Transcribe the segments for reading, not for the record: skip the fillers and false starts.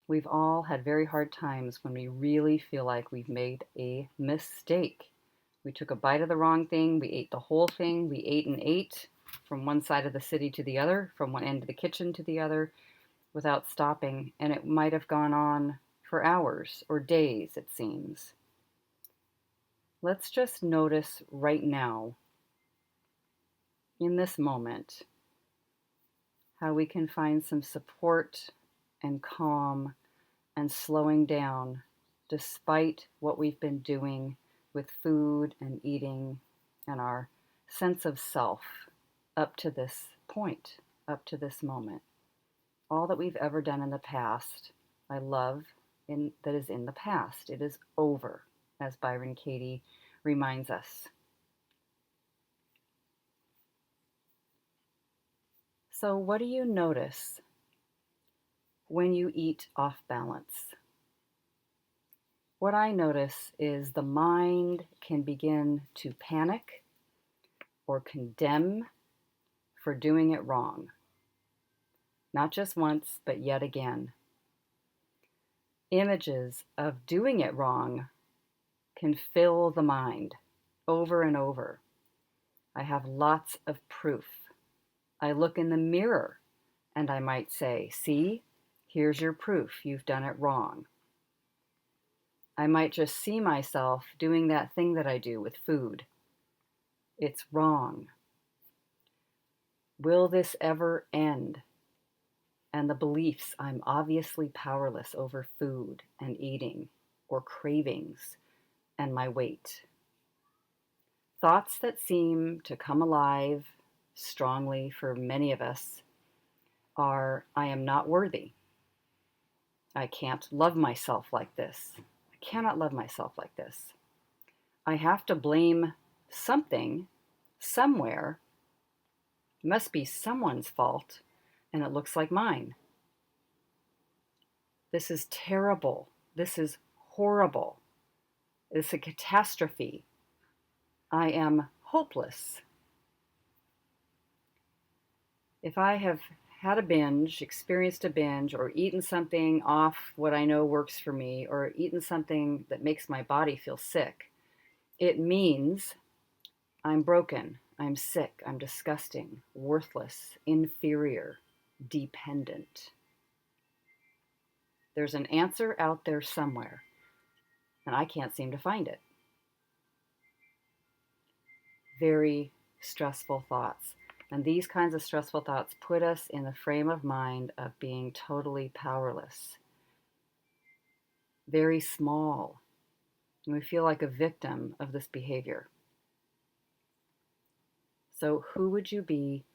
We've all had very hard times when we really feel like we've made a mistake. We took a bite of the wrong thing, we ate the whole thing, we ate and ate from one side of the city to the other, from one end of the kitchen to the other, without stopping, and it might have gone on for hours or days, it seems. Let's just notice right now, in this moment, how we can find some support and calm and slowing down despite what we've been doing with food and eating and our sense of self up to this point, up to this moment. All that we've ever done in the past, I love that is in the past. It is over, as Byron Katie reminds us. So, what do you notice when you eat off balance? What I notice is the mind can begin to panic or condemn for doing it wrong. Not just once, but yet again. Images of doing it wrong can fill the mind over and over. I have lots of proof. I look in the mirror and I might say, see, here's your proof you've done it wrong. I might just see myself doing that thing that I do with food. It's wrong. Will this ever end? And the beliefs I'm obviously powerless over food and eating or cravings and my weight. Thoughts that seem to come alive strongly for many of us are, I am not worthy. I can't love myself like this. I cannot love myself like this. I have to blame something somewhere. It must be someone's fault, and it looks like mine. This is terrible. This is horrible. It's a catastrophe. I am hopeless. If I have had a binge, experienced a binge, or eaten something off what I know works for me, or eaten something that makes my body feel sick, it means I'm broken, I'm sick, I'm disgusting, worthless, inferior, dependent. There's an answer out there somewhere, and I can't seem to find it. Very stressful thoughts. And these kinds of stressful thoughts put us in the frame of mind of being totally powerless, very small, and we feel like a victim of this behavior. So, who would you be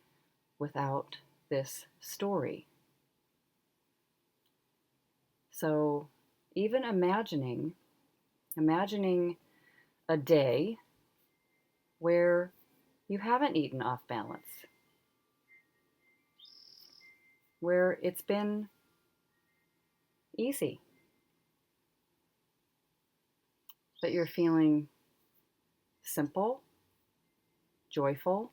without this story? So, even imagining a day where you haven't eaten off balance, where it's been easy, that you're feeling simple, joyful,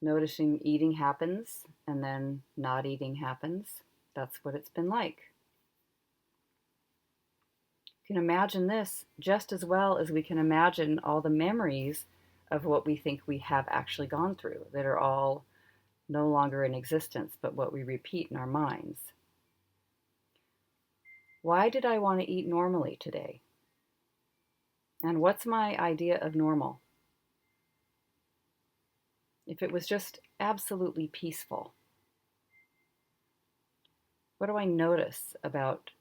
noticing eating happens and then not eating happens. That's what it's been like. You can imagine this just as well as we can imagine all the memories of what we think we have actually gone through that are all no longer in existence, but what we repeat in our minds. Why did I want to eat normally today? And what's my idea of normal? If it was just absolutely peaceful, what do I notice about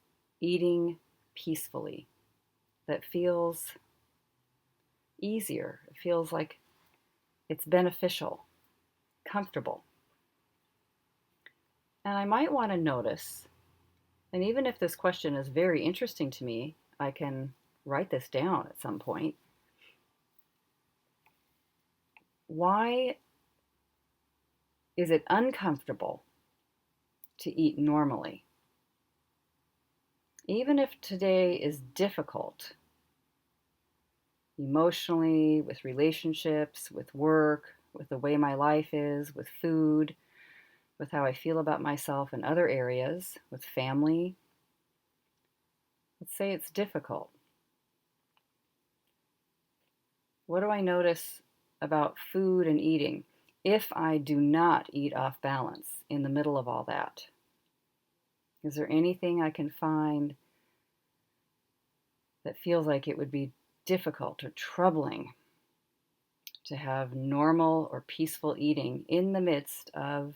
eating peacefully that feels easier? It feels like it's beneficial, comfortable. And I might want to notice, and even if this question is very interesting to me, I can write this down at some point. Why is it uncomfortable to eat normally? Even if today is difficult, emotionally, with relationships, with work, with the way my life is, with food, with how I feel about myself in other areas, with family. Let's say it's difficult. What do I notice about food and eating if I do not eat off balance in the middle of all that? Is there anything I can find that feels like it would be difficult or troubling to have normal or peaceful eating in the midst of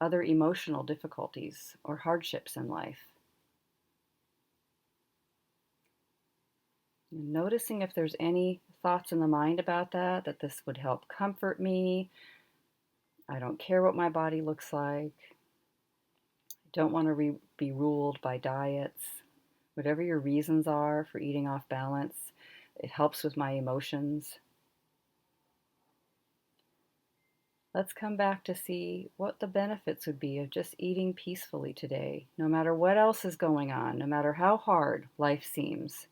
other emotional difficulties or hardships in life? And noticing if there's any thoughts in the mind about that this would help comfort me. I don't care what my body looks like. I don't want to be ruled by diets. Whatever your reasons are for eating off balance, it helps with my emotions. Let's come back to see what the benefits would be of just eating peacefully today, no matter what else is going on, no matter how hard life seems.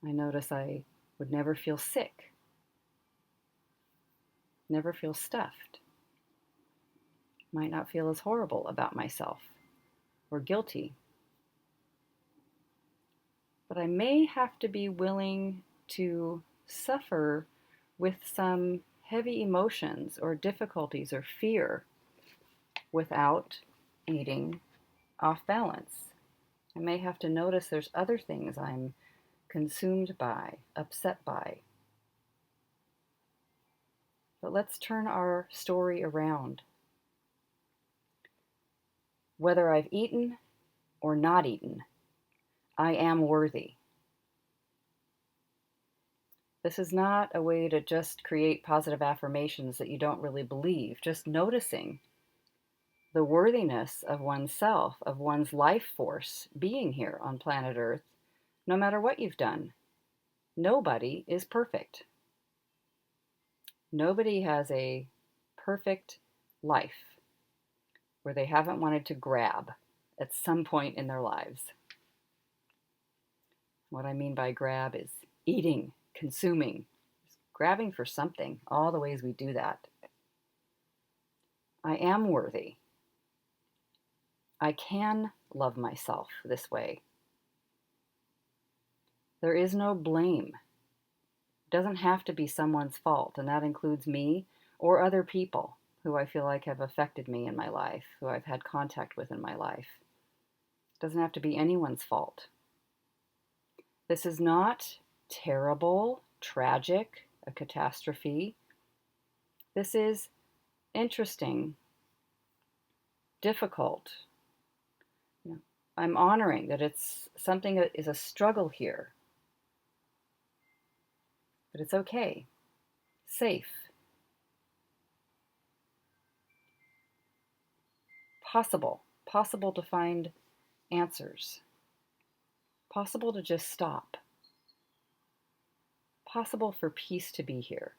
I notice I would never feel sick, never feel stuffed, might not feel as horrible about myself or guilty. But I may have to be willing to suffer with some heavy emotions or difficulties or fear without eating off balance. I may have to notice there's other things I'm consumed by, upset by. But let's turn our story around. Whether I've eaten or not eaten, I am worthy. This is not a way to just create positive affirmations that you don't really believe, just noticing the worthiness of oneself, of one's life force being here on planet Earth, no matter what you've done. Nobody is perfect. Nobody has a perfect life where they haven't wanted to grab at some point in their lives. What I mean by grab is eating, consuming, grabbing for something, all the ways we do that. I am worthy. I can love myself this way. There is no blame. It doesn't have to be someone's fault, and that includes me or other people who I feel like have affected me in my life, who I've had contact with in my life. It doesn't have to be anyone's fault. This is not terrible, tragic, a catastrophe. This is interesting, difficult. I'm honoring that it's something that is a struggle here. But it's okay. Safe. Possible. Possible to find answers. Possible to just stop. Possible for peace to be here.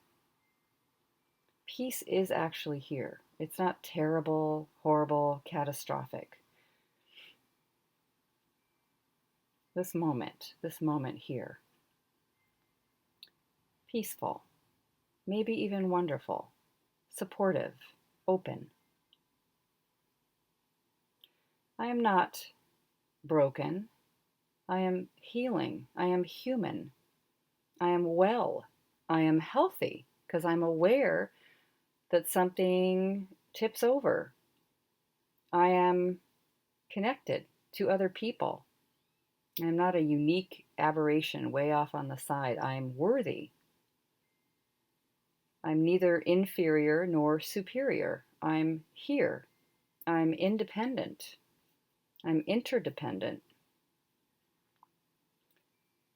Peace is actually here. It's not terrible, horrible, catastrophic. This moment here. Peaceful. Maybe even wonderful. Supportive. Open. I am not broken. I am healing. I am human. I am well. I am healthy because I'm aware that something tips over. I am connected to other people. I'm not a unique aberration way off on the side. I'm worthy. I'm neither inferior nor superior. I'm here. I'm independent. I'm interdependent.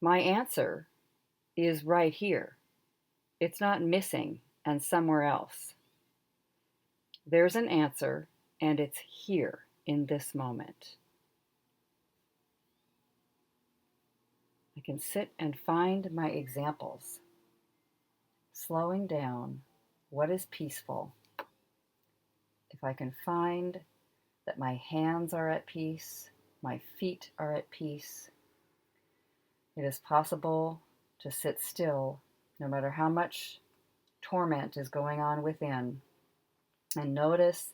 My answer is right here. It's not missing and somewhere else. There's an answer, and it's here in this moment. I can sit and find my examples, slowing down what is peaceful. If I can find that my hands are at peace, my feet are at peace, it is possible to sit still no matter how much torment is going on within. And notice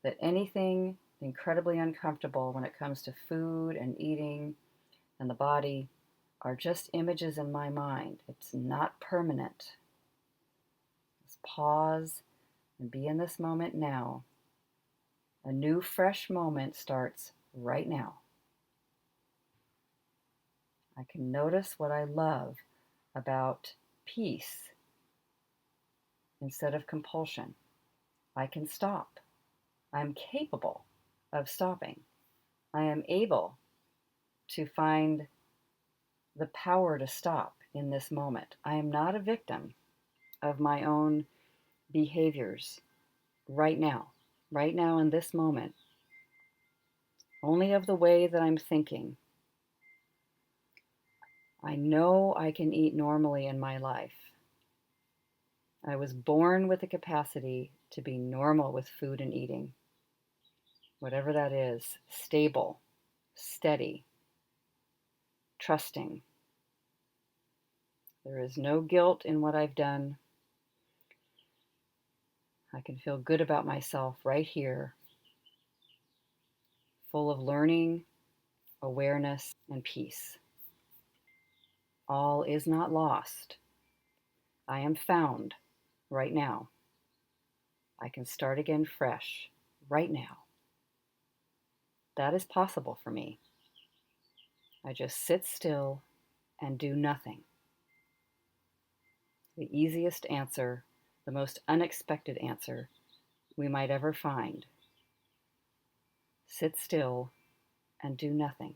that anything incredibly uncomfortable when it comes to food and eating and the body are just images in my mind. It's not permanent. Just pause and be in this moment now. A new, fresh moment starts right now. I can notice what I love about peace instead of compulsion. I can stop. I'm capable of stopping. I am able to find the power to stop in this moment. I am not a victim of my own behaviors right now in this moment, only of the way that I'm thinking. I know I can eat normally in my life. I was born with the capacity to be normal with food and eating, whatever that is, stable, steady, trusting. There is no guilt in what I've done. I can feel good about myself right here, full of learning, awareness, and peace. All is not lost. I am found right now. I can start again fresh right now. That is possible for me. I just sit still and do nothing. The easiest answer, the most unexpected answer we might ever find. Sit still and do nothing.